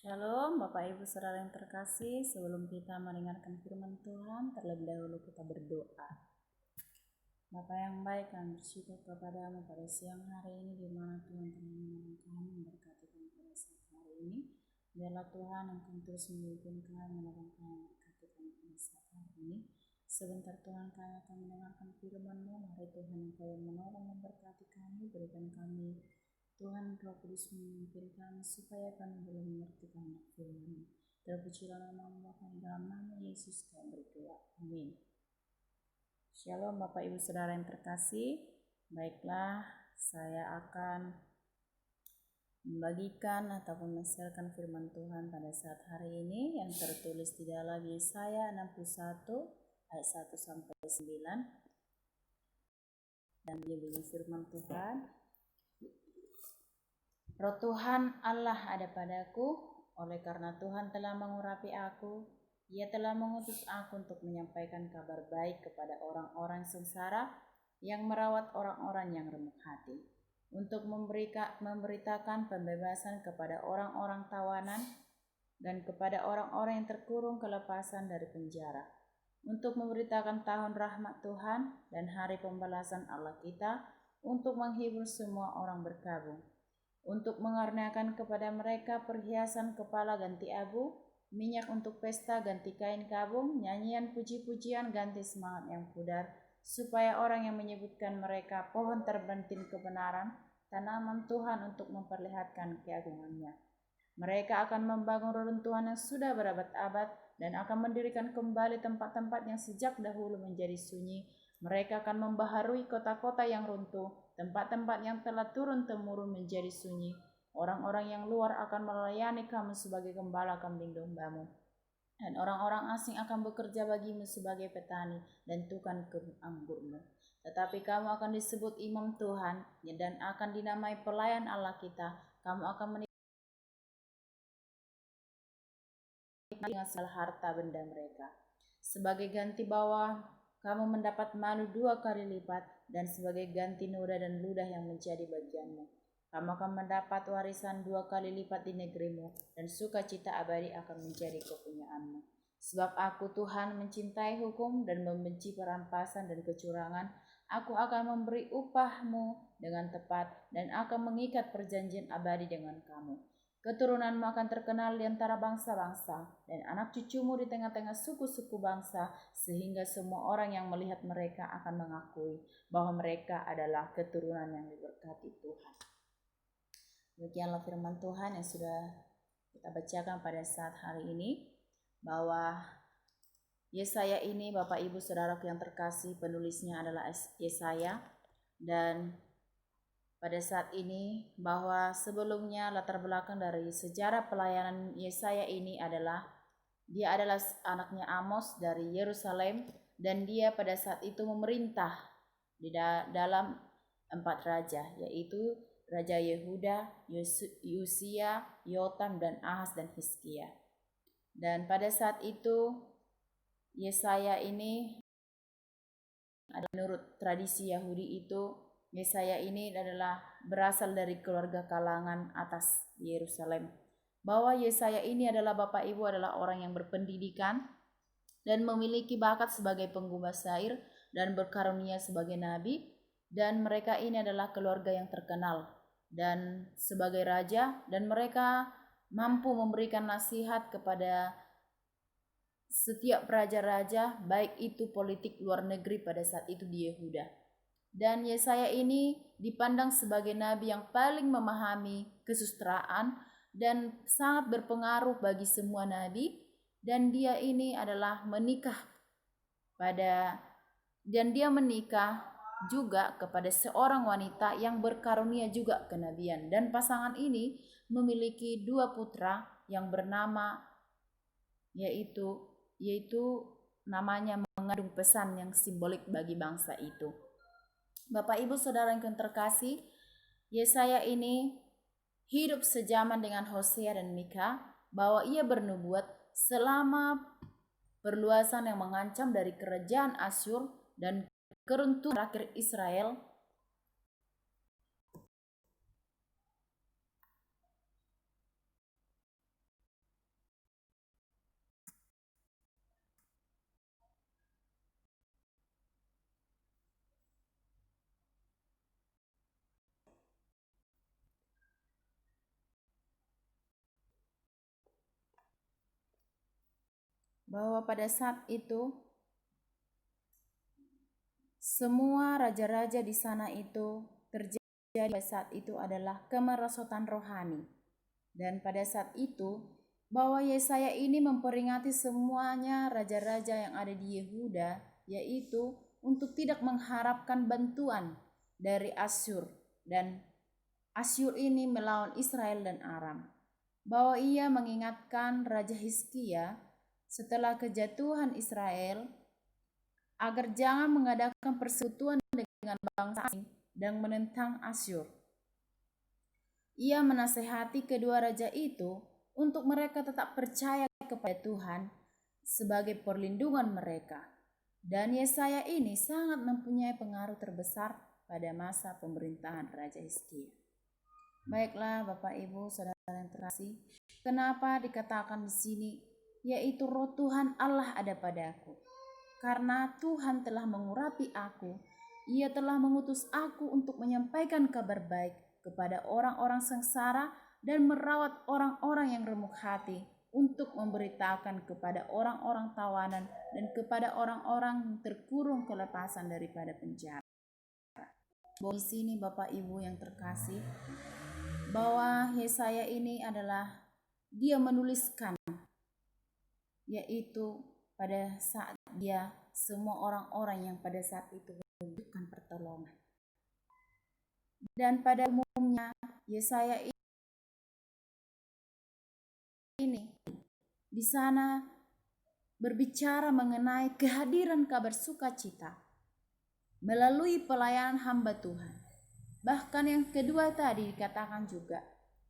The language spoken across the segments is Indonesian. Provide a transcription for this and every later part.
Shalom Bapak Ibu Saudara yang terkasih, sebelum kita mendengarkan firman Tuhan, terlebih dahulu kita berdoa. Bapa yang baik, kami bersyukur kepadamu pada siang hari ini di mana Tuhan telah menolong kami, memberkati kami pada saat hari ini. Biarlah Tuhan Engkau terus memimpin kami, menolong kami, memberkati kami pada saat hari ini. Sebentar Tuhan kami akan mendengarkan firman-Mu, mari Tuhan Engkau yang menolong, memberkati kami, berikan kami Tuhan Roh Kudus memimpin kami supaya kami boleh mengerti kehendak firman-Mu. Terpujilah nama-Mu Bapa, dalam nama Yesus kami berdoa. Amin. Shalom Bapak Ibu Saudara yang terkasih. Baiklah, saya akan membagikan ataupun men-sharekan firman Tuhan pada saat hari ini yang tertulis di dalam Yesaya 61 ayat 1 sampai 9. Dan dia bunyi firman Tuhan. Roh Tuhan Allah ada padaku, oleh karena Tuhan telah mengurapi aku. Ia telah mengutus aku untuk menyampaikan kabar baik kepada orang-orang sengsara, yang merawat orang-orang yang remuk hati, untuk memberitakan pembebasan kepada orang-orang tawanan, dan kepada orang-orang yang terkurung kelepasan dari penjara, untuk memberitakan tahun rahmat Tuhan dan hari pembalasan Allah kita, untuk menghibur semua orang berkabung, untuk mengaruniakan kepada mereka perhiasan kepala ganti abu, minyak untuk pesta ganti kain kabung, nyanyian puji-pujian ganti semangat yang pudar, supaya orang yang menyebutkan mereka pohon terbentin kebenaran, tanaman Tuhan untuk memperlihatkan keagungannya. Mereka akan membangun reruntuhan yang sudah berabad-abad dan akan mendirikan kembali tempat-tempat yang sejak dahulu menjadi sunyi. Mereka akan membaharui kota-kota yang runtuh, tempat-tempat yang telah turun-temurun menjadi sunyi. Orang-orang yang luar akan melayani kamu sebagai gembala kambing dombamu, dan orang-orang asing akan bekerja bagimu sebagai petani dan tukang kebun anggurmu. Tetapi kamu akan disebut imam Tuhan dan akan dinamai pelayan Allah kita. Kamu akan menikmati dengan segala harta benda mereka. Sebagai ganti bawah, kamu mendapat malu 2 kali lipat, dan sebagai ganti noda dan ludah yang menjadi bagianmu, kamu akan mendapat warisan 2 kali lipat di negerimu, dan sukacita abadi akan menjadi kepunyaanmu. Sebab aku Tuhan mencintai hukum dan membenci perampasan dan kecurangan. Aku akan memberi upahmu dengan tepat dan akan mengikat perjanjian abadi dengan kamu. Keturunanmu akan terkenal di antara bangsa-bangsa, dan anak cucumu di tengah-tengah suku-suku bangsa, sehingga semua orang yang melihat mereka akan mengakui bahwa mereka adalah keturunan yang diberkati Tuhan. Demikianlah firman Tuhan yang sudah kita bacakan pada saat hari ini, bahwa Yesaya ini, Bapak Ibu Saudaraku yang terkasih, penulisnya adalah Yesaya. Dan pada saat ini, bahwa sebelumnya latar belakang dari sejarah pelayanan Yesaya ini adalah dia adalah anaknya Amos dari Yerusalem, dan dia pada saat itu memerintah di dalam 4 raja, yaitu Raja Yehuda, Yosia, Yotam, dan Ahaz, dan Hizkia. Dan pada saat itu Yesaya ini menurut tradisi Yahudi itu, Yesaya ini adalah berasal dari keluarga kalangan atas Yerusalem. Bahwa Yesaya ini adalah Bapak Ibu adalah orang yang berpendidikan dan memiliki bakat sebagai penggubah syair dan berkarunia sebagai nabi, dan mereka ini adalah keluarga yang terkenal dan sebagai raja, dan mereka mampu memberikan nasihat kepada setiap raja-raja, baik itu politik luar negeri pada saat itu di Yehuda. Dan Yesaya ini dipandang sebagai nabi yang paling memahami kesusilaan dan sangat berpengaruh bagi semua nabi. Dan dia ini adalah menikah juga kepada seorang wanita yang berkarunia juga kenabian. Dan pasangan ini memiliki 2 putra yang bernama yaitu namanya mengandung pesan yang simbolik bagi bangsa itu. Bapak Ibu Saudara yang terkasih, Yesaya ini hidup sejaman dengan Hosea dan Mika, bahwa ia bernubuat selama perluasan yang mengancam dari kerajaan Asyur dan keruntuhan terakhir Israel. bahwa pada saat itu semua raja-raja di sana itu terjadi. Pada saat itu adalah kemerosotan rohani. Dan pada saat itu bahwa Yesaya ini memperingati semuanya raja-raja yang ada di Yehuda, yaitu untuk tidak mengharapkan bantuan dari Asyur, dan Asyur ini melawan Israel dan Aram. Bahwa ia mengingatkan Raja Hizkia setelah kejatuhan Israel agar jangan mengadakan persekutuan dengan bangsa asing dan menentang Asyur. Ia menasehati kedua raja itu untuk mereka tetap percaya kepada Tuhan sebagai perlindungan mereka. Dan Yesaya ini sangat mempunyai pengaruh terbesar pada masa pemerintahan Raja Hizkia. Baiklah Bapak Ibu Saudara yang terkasih, kenapa dikatakan di sini yaitu roh Tuhan Allah ada padaku? Karena Tuhan telah mengurapi aku, Ia telah mengutus aku untuk menyampaikan kabar baik kepada orang-orang sengsara dan merawat orang-orang yang remuk hati, untuk memberitakan kepada orang-orang tawanan dan kepada orang-orang yang terkurung kelepasan daripada penjara. Di sini Bapak Ibu yang terkasih, bahwa Yesaya ini adalah dia menuliskan, yaitu pada saat dia semua orang-orang yang pada saat itu membutuhkan pertolongan. Dan pada umumnya Yesaya ini di sana berbicara mengenai kehadiran kabar sukacita melalui pelayanan hamba Tuhan. Bahkan yang kedua tadi dikatakan juga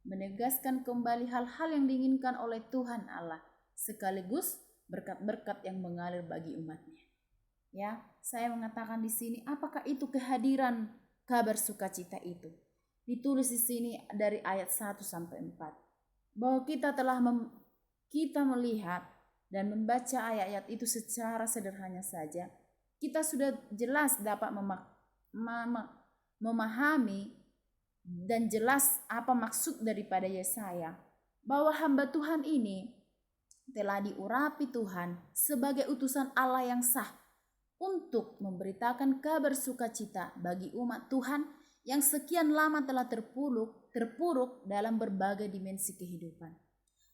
menegaskan kembali hal-hal yang diinginkan oleh Tuhan Allah, sekaligus berkat-berkat yang mengalir bagi umatnya. Ya, saya mengatakan di sini, apakah itu kehadiran kabar sukacita itu? Ditulis di sini dari ayat 1 sampai 4. Bahwa kita melihat dan membaca ayat-ayat itu secara sederhana saja, kita sudah jelas dapat memahami dan jelas apa maksud daripada Yesaya, bahwa hamba Tuhan ini telah diurapi Tuhan sebagai utusan Allah yang sah untuk memberitakan kabar sukacita bagi umat Tuhan yang sekian lama telah terpuruk dalam berbagai dimensi kehidupan.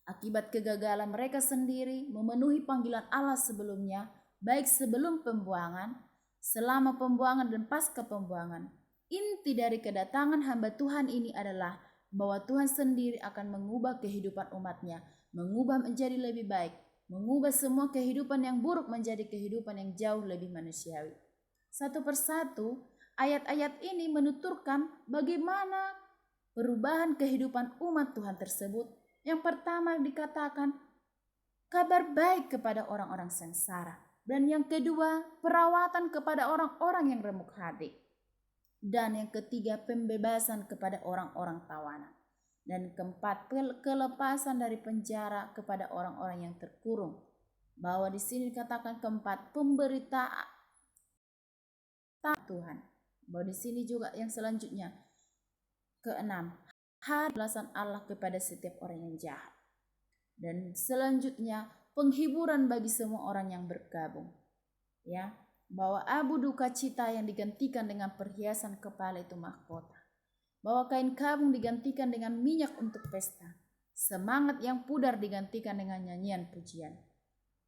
Akibat kegagalan mereka sendiri memenuhi panggilan Allah sebelumnya, baik sebelum pembuangan, selama pembuangan dan pasca pembuangan. Inti dari kedatangan hamba Tuhan ini adalah bahwa Tuhan sendiri akan mengubah kehidupan umatnya, mengubah menjadi lebih baik, mengubah semua kehidupan yang buruk menjadi kehidupan yang jauh lebih manusiawi. Satu persatu, ayat-ayat ini menuturkan bagaimana perubahan kehidupan umat Tuhan tersebut. Yang pertama dikatakan kabar baik kepada orang-orang sengsara. Dan yang kedua, perawatan kepada orang-orang yang remuk hati. Dan yang ketiga, pembebasan kepada orang-orang tawanan. Dan keempat, kelepasan dari penjara kepada orang-orang yang terkurung. Bahwa di sini dikatakan keempat, pemberitaan Tuhan. Bahwa di sini juga yang selanjutnya, keenam, balasan Allah kepada setiap orang yang jahat. Dan selanjutnya, penghiburan bagi semua orang yang bergabung. Ya, bahwa abu duka cita yang digantikan dengan perhiasan kepala itu mahkota. Bahwa kain kabung digantikan dengan minyak untuk pesta. Semangat yang pudar digantikan dengan nyanyian pujian.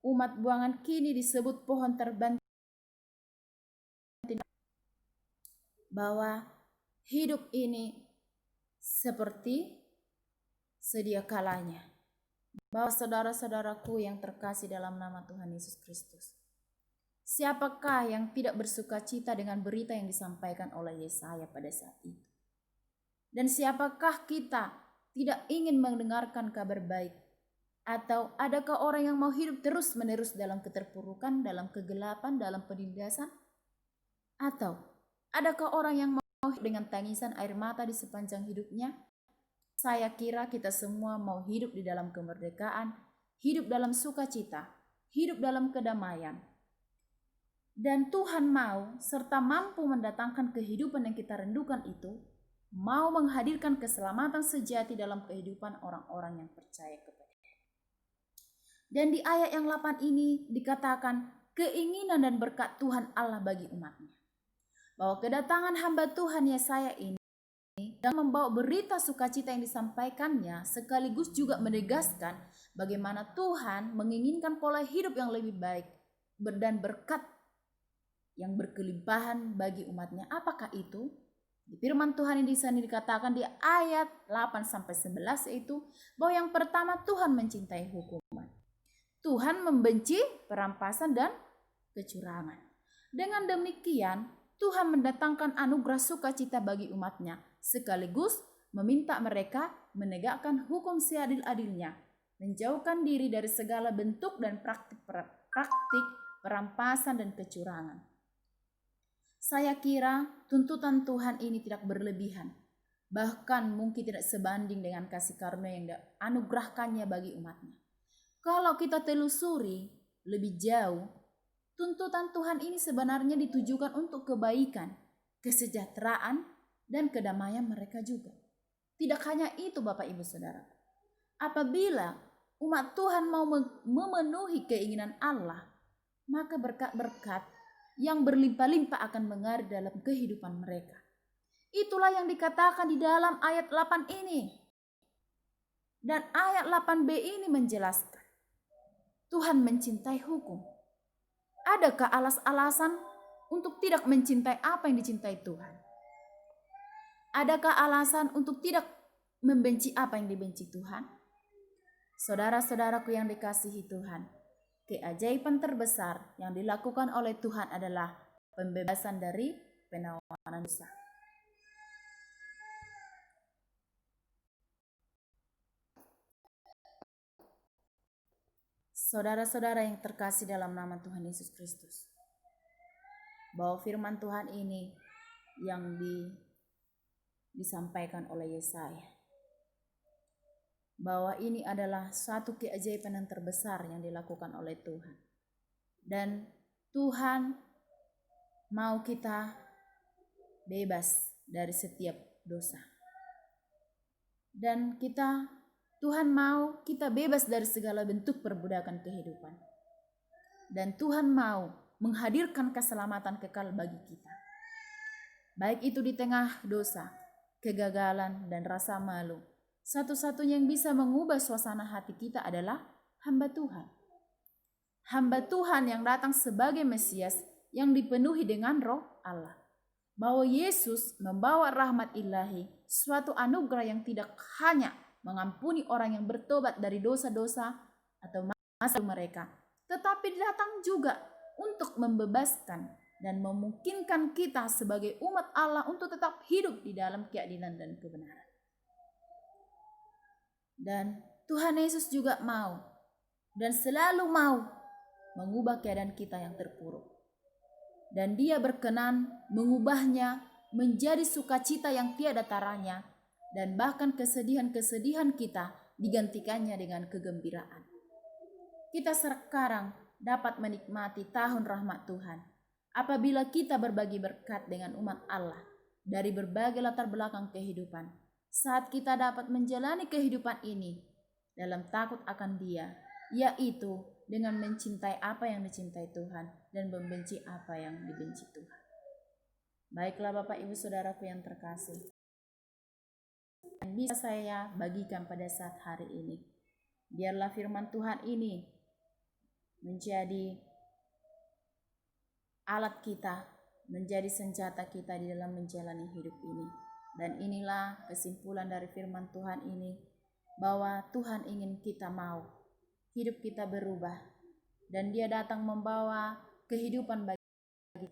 Umat buangan kini disebut pohon terbanting. Bahwa hidup ini seperti sedia kalanya. Bahwa saudara-saudaraku yang terkasih dalam nama Tuhan Yesus Kristus, siapakah yang tidak bersuka cita dengan berita yang disampaikan oleh Yesaya pada saat itu? Dan siapakah kita tidak ingin mendengarkan kabar baik? Atau adakah orang yang mau hidup terus-menerus dalam keterpurukan, dalam kegelapan, dalam penindasan? Atau adakah orang yang mau hidup dengan tangisan air mata di sepanjang hidupnya? Saya kira kita semua mau hidup di dalam kemerdekaan, hidup dalam sukacita, hidup dalam kedamaian. Dan Tuhan mau serta mampu mendatangkan kehidupan yang kita rindukan itu, mau menghadirkan keselamatan sejati dalam kehidupan orang-orang yang percaya kepada Dia. Dan di ayat yang 8 ini dikatakan keinginan dan berkat Tuhan Allah bagi umatnya. Bahwa kedatangan hamba Tuhan Yesaya ini yang membawa berita sukacita yang disampaikannya sekaligus juga menegaskan bagaimana Tuhan menginginkan pola hidup yang lebih baik dan berkat yang berkelimpahan bagi umatnya. Apakah itu? Di firman Tuhan ini di sana dikatakan di ayat 8-11 yaitu bahwa yang pertama Tuhan mencintai hukuman. Tuhan membenci perampasan dan kecurangan. Dengan demikian, Tuhan mendatangkan anugerah sukacita bagi umatnya, sekaligus meminta mereka menegakkan hukum seadil-adilnya, menjauhkan diri dari segala bentuk dan praktik perampasan dan kecurangan. Saya kira tuntutan Tuhan ini tidak berlebihan, bahkan mungkin tidak sebanding dengan kasih karunia yang dianugerahkannya bagi umatnya. Kalau kita telusuri lebih jauh, tuntutan Tuhan ini sebenarnya ditujukan untuk kebaikan, kesejahteraan, dan kedamaian mereka juga. Tidak hanya itu Bapak Ibu Saudara. Apabila umat Tuhan mau memenuhi keinginan Allah, maka berkat-berkat yang berlimpah-limpah akan mengalir dalam kehidupan mereka. Itulah yang dikatakan di dalam ayat 8 ini. Dan ayat 8b ini menjelaskan Tuhan mencintai hukum. Adakah alasan untuk tidak mencintai apa yang dicintai Tuhan? Adakah alasan untuk tidak membenci apa yang dibenci Tuhan? Saudara-saudaraku yang dikasihi Tuhan, keajaiban terbesar yang dilakukan oleh Tuhan adalah pembebasan dari penawanan dosa. Saudara-saudara yang terkasih dalam nama Tuhan Yesus Kristus, bahwa firman Tuhan ini yang disampaikan oleh Yesaya, bahwa ini adalah suatu keajaiban yang terbesar yang dilakukan oleh Tuhan. Dan Tuhan mau kita bebas dari setiap dosa. Dan Tuhan mau kita bebas dari segala bentuk perbudakan kehidupan. Dan Tuhan mau menghadirkan keselamatan kekal bagi kita. Baik itu di tengah dosa, kegagalan, dan rasa malu. Satu-satunya yang bisa mengubah suasana hati kita adalah hamba Tuhan. Hamba Tuhan yang datang sebagai Mesias yang dipenuhi dengan Roh Allah. Bahwa Yesus membawa rahmat ilahi, suatu anugerah yang tidak hanya mengampuni orang yang bertobat dari dosa-dosa atau masalah mereka, tetapi datang juga untuk membebaskan dan memungkinkan kita sebagai umat Allah untuk tetap hidup di dalam keadilan dan kebenaran. Dan Tuhan Yesus juga mau dan selalu mau mengubah keadaan kita yang terpuruk. Dan Dia berkenan mengubahnya menjadi sukacita yang tiada taranya, dan bahkan kesedihan-kesedihan kita digantikannya dengan kegembiraan. Kita sekarang dapat menikmati tahun rahmat Tuhan apabila kita berbagi berkat dengan umat Allah dari berbagai latar belakang kehidupan. Saat kita dapat menjalani kehidupan ini dalam takut akan Dia, yaitu dengan mencintai apa yang dicintai Tuhan dan membenci apa yang dibenci Tuhan. Baiklah Bapak Ibu Saudaraku yang terkasih, yang bisa saya bagikan pada saat hari ini, biarlah firman Tuhan ini menjadi alat kita, menjadi senjata kita di dalam menjalani hidup ini. Dan inilah kesimpulan dari firman Tuhan ini, bahwa Tuhan ingin kita mau hidup kita berubah, dan Dia datang membawa kehidupan bagi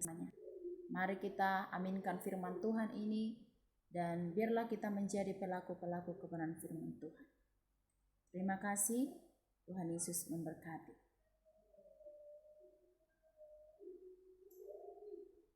semuanya. Mari kita aminkan firman Tuhan ini, dan biarlah kita menjadi pelaku-pelaku kebenaran firman Tuhan. Terima kasih, Tuhan Yesus memberkati.